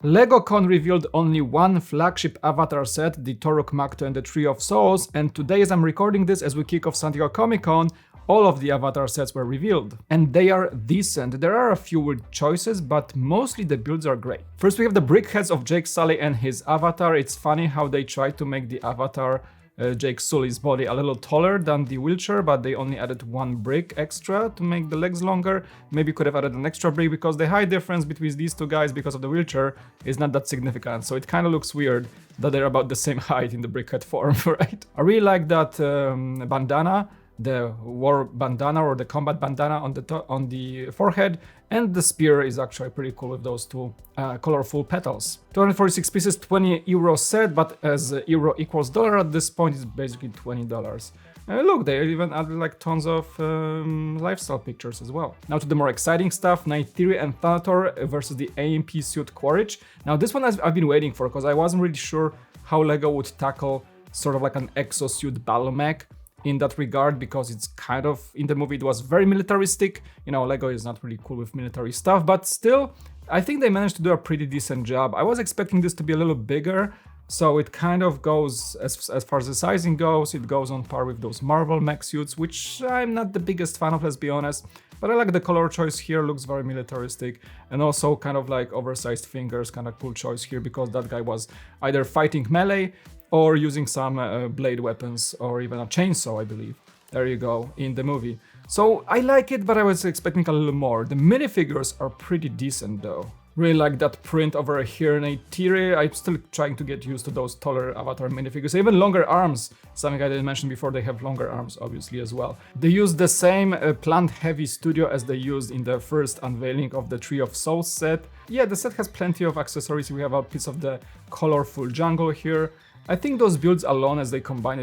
LegoCon revealed only one flagship avatar set, the Toruk Makto and the Tree of Souls, and today as I'm recording this, as we kick off San Diego Comic-Con, all of the avatar sets were revealed. And they are decent. There are a few weird choices, but mostly the builds are great. First we have the BrickHeadz of Jake Sully and his avatar. It's funny how they tried to make the avatar Jake Sully's body a little taller than the wheelchair, but they only added one brick extra to make the legs longer. Maybe could have added an extra brick because the height difference between these two guys because of the wheelchair is not that significant. So it kind of looks weird that they're about the same height in the BrickHead form, right? I really like that bandana, the war bandana or the combat bandana on the forehead, and the spear is actually pretty cool with those two colorful petals. 246 pieces, 20 euro set, but as euro equals dollar at this point, it's basically $20. Look, they even added like tons of lifestyle pictures as well. Now to the more exciting stuff, Neytiri and Thanator versus the AMP suit Quaritch. Now this one I've been waiting for because I wasn't really sure how LEGO would tackle sort of like an exosuit battle mech in that regard, because it's kind of, in the movie it was very militaristic. You know, LEGO is not really cool with military stuff, but still, I think they managed to do a pretty decent job. I was expecting this to be a little bigger, so it kind of goes, as far as the sizing goes, it goes on par with those Marvel mech suits, which I'm not the biggest fan of, let's be honest. But I like the color choice here, looks very militaristic, and also kind of like oversized fingers, kind of cool choice here, because that guy was either fighting melee or using some blade weapons, or even a chainsaw, I believe. There you go, in the movie. So I like it, but I was expecting a little more. The minifigures are pretty decent though. Really like that print over here, Neytiri. I'm still trying to get used to those taller avatar minifigures. Even longer arms, something I didn't mention before, they have longer arms obviously as well. They use the same plant-heavy studio as they used in the first unveiling of the Tree of Souls set. Yeah, the set has plenty of accessories. We have a piece of the colorful jungle here. I think those builds alone, as they combine,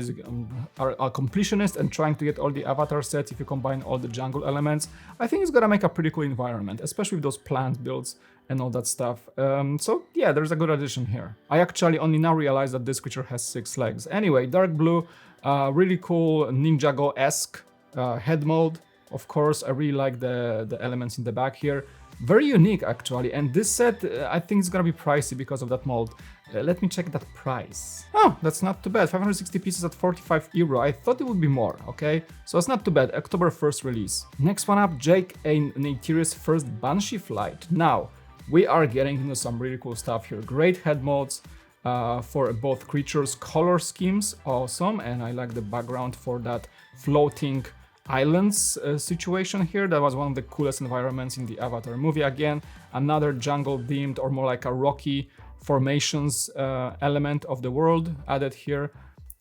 are completionist and trying to get all the avatar sets. If you combine all the jungle elements, I think it's gonna make a pretty cool environment, especially with those plant builds and all that stuff. So yeah, there's a good addition here. I actually only now realized that this creature has 6 legs. Anyway, dark blue, really cool Ninjago-esque head mold. Of course, I really like the elements in the back here. Very unique actually, and this set I think is gonna be pricey because of that mold. Let me check that price. Oh, that's not too bad. 560 pieces at 45 euro. I thought it would be more, okay? So it's not too bad. October 1st release. Next one up, Jake and Neytiri's first Banshee flight. Now, we are getting into some really cool stuff here. Great head molds for both creatures. Color schemes, awesome. And I like the background for that floating islands situation here. That was one of the coolest environments in the Avatar movie. Again, another jungle themed or more like a rocky formations element of the world added here.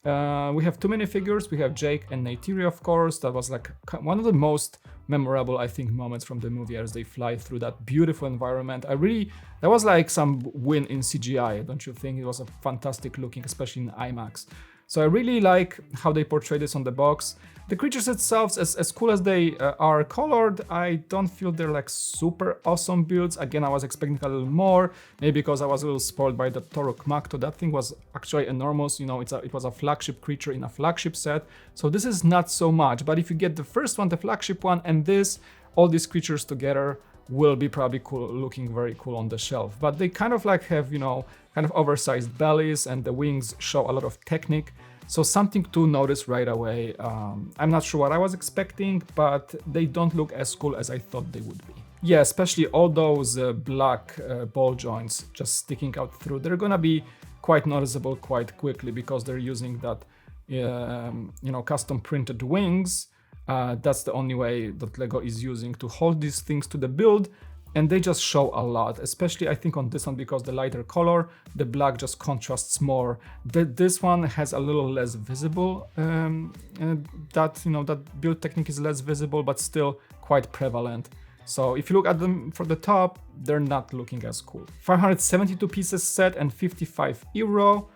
We have too many figures. We have Jake and Neytiri, of course. That was like one of the most memorable, I think, moments from the movie as they fly through that beautiful environment. That was like some win in CGI, don't you think? It was a fantastic looking, especially in IMAX. So I really like how they portray this on the box. The creatures itself, as cool as they are colored, I don't feel they're like super awesome builds. Again, I was expecting a little more, maybe because I was a little spoiled by the Toruk Makto. That thing was actually enormous, you know, it was a flagship creature in a flagship set. So this is not so much, but if you get the first one, the flagship one, and this, all these creatures together will be probably cool, looking very cool on the shelf. But they kind of like have, you know, kind of oversized bellies, and the wings show a lot of technique. So something to notice right away. I'm not sure what I was expecting, but they don't look as cool as I thought they would be. Yeah, especially all those black ball joints just sticking out through. They're gonna be quite noticeable quite quickly because they're using that, you know, custom printed wings. That's the only way that LEGO is using to hold these things to the build. And they just show a lot, especially I think on this one because the lighter color, the black just contrasts more. This one has a little less visible, that, you know, that build technique is less visible, but still quite prevalent. So if you look at them from the top, they're not looking as cool. 572 pieces set and 55 euro.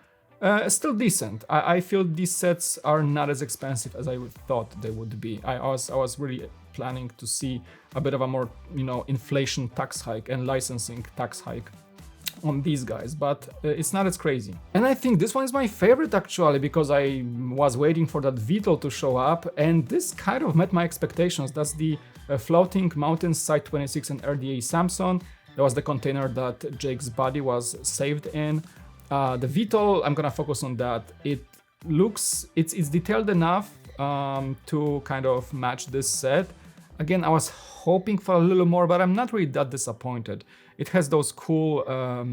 Still decent. I feel these sets are not as expensive as I thought they would be. I was really planning to see a bit of a more, you know, inflation tax hike and licensing tax hike on these guys, but it's not as crazy. And I think this one is my favorite actually, because I was waiting for that VTOL to show up, and this kind of met my expectations. That's the Floating Mountains Site 26 and RDA Samson. That was the container that Jake's body was saved in. The VTOL, I'm gonna focus on that. It looks, it's detailed enough to kind of match this set. Again, I was hoping for a little more, but I'm not really that disappointed. It has those cool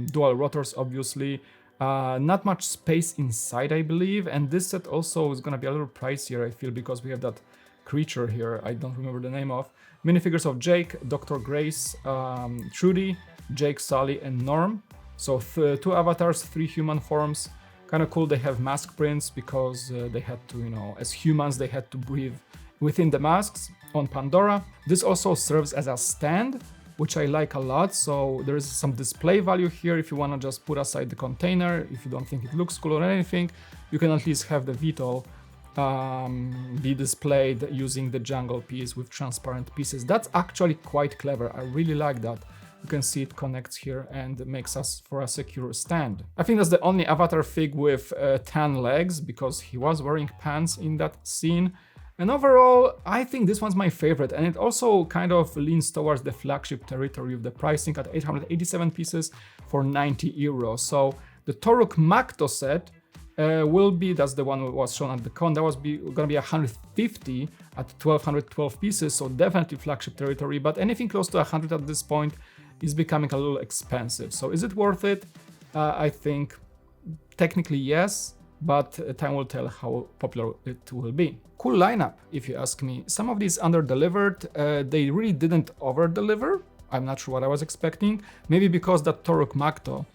dual rotors, obviously. Not much space inside, I believe, and this set also is gonna be a little pricier, I feel, because we have that creature here I don't remember the name of. Minifigures of Jake, Dr. Grace, Trudy, Jake, Sully, and Norm. So 2 avatars, 3 human forms. Kind of cool. They have mask prints because they had to, you know, as humans, they had to breathe within the masks on Pandora. This also serves as a stand, which I like a lot. So there is some display value here if you want to just put aside the container. If you don't think it looks cool or anything, you can at least have the VTOL be displayed using the jungle piece with transparent pieces. That's actually quite clever. I really like that. You can see it connects here and makes us for a secure stand. I think that's the only avatar fig with tan legs because he was wearing pants in that scene. And overall, I think this one's my favorite, and it also kind of leans towards the flagship territory of the pricing at 887 pieces for 90 euros. So the Toruk Makto set will be, that's the one that was shown at the con, that was gonna be 150 at 1212 pieces, so definitely flagship territory, but anything close to 100 at this point is becoming a little expensive. So is it worth it? I think technically yes, but time will tell how popular it will be. Cool lineup, if you ask me. Some of these under-delivered, they really didn't over-deliver. I'm not sure what I was expecting. Maybe because that Toruk Makto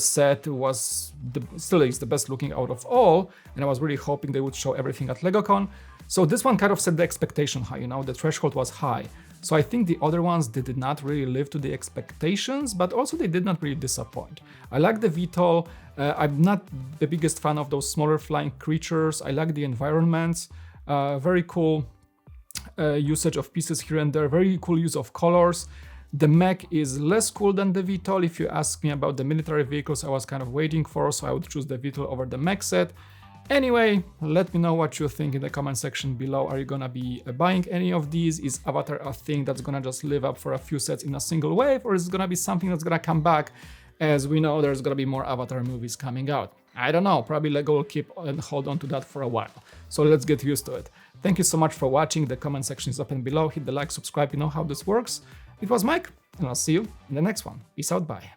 set was still is the best looking out of all, and I was really hoping they would show everything at LegoCon. So this one kind of set the expectation high, you know, the threshold was high. So I think the other ones did not really live to the expectations, but also they did not really disappoint. I like the VTOL. I'm not the biggest fan of those smaller flying creatures. I like the environments. Very cool usage of pieces here and there. Very cool use of colors. The mech is less cool than the VTOL. If you ask me about the military vehicles, I was kind of waiting for, so I would choose the VTOL over the mech set. Anyway, let me know what you think in the comment section below. Are you gonna be buying any of these? Is Avatar a thing that's gonna just live up for a few sets in a single wave, or is it gonna be something that's gonna come back? As we know, there's gonna be more Avatar movies coming out. I don't know, probably LEGO will keep and hold on to that for a while. So let's get used to it. Thank you so much for watching. The comment section is open below. Hit the like, subscribe, you know how this works. It was Mike, and I'll see you in the next one. Peace out, bye.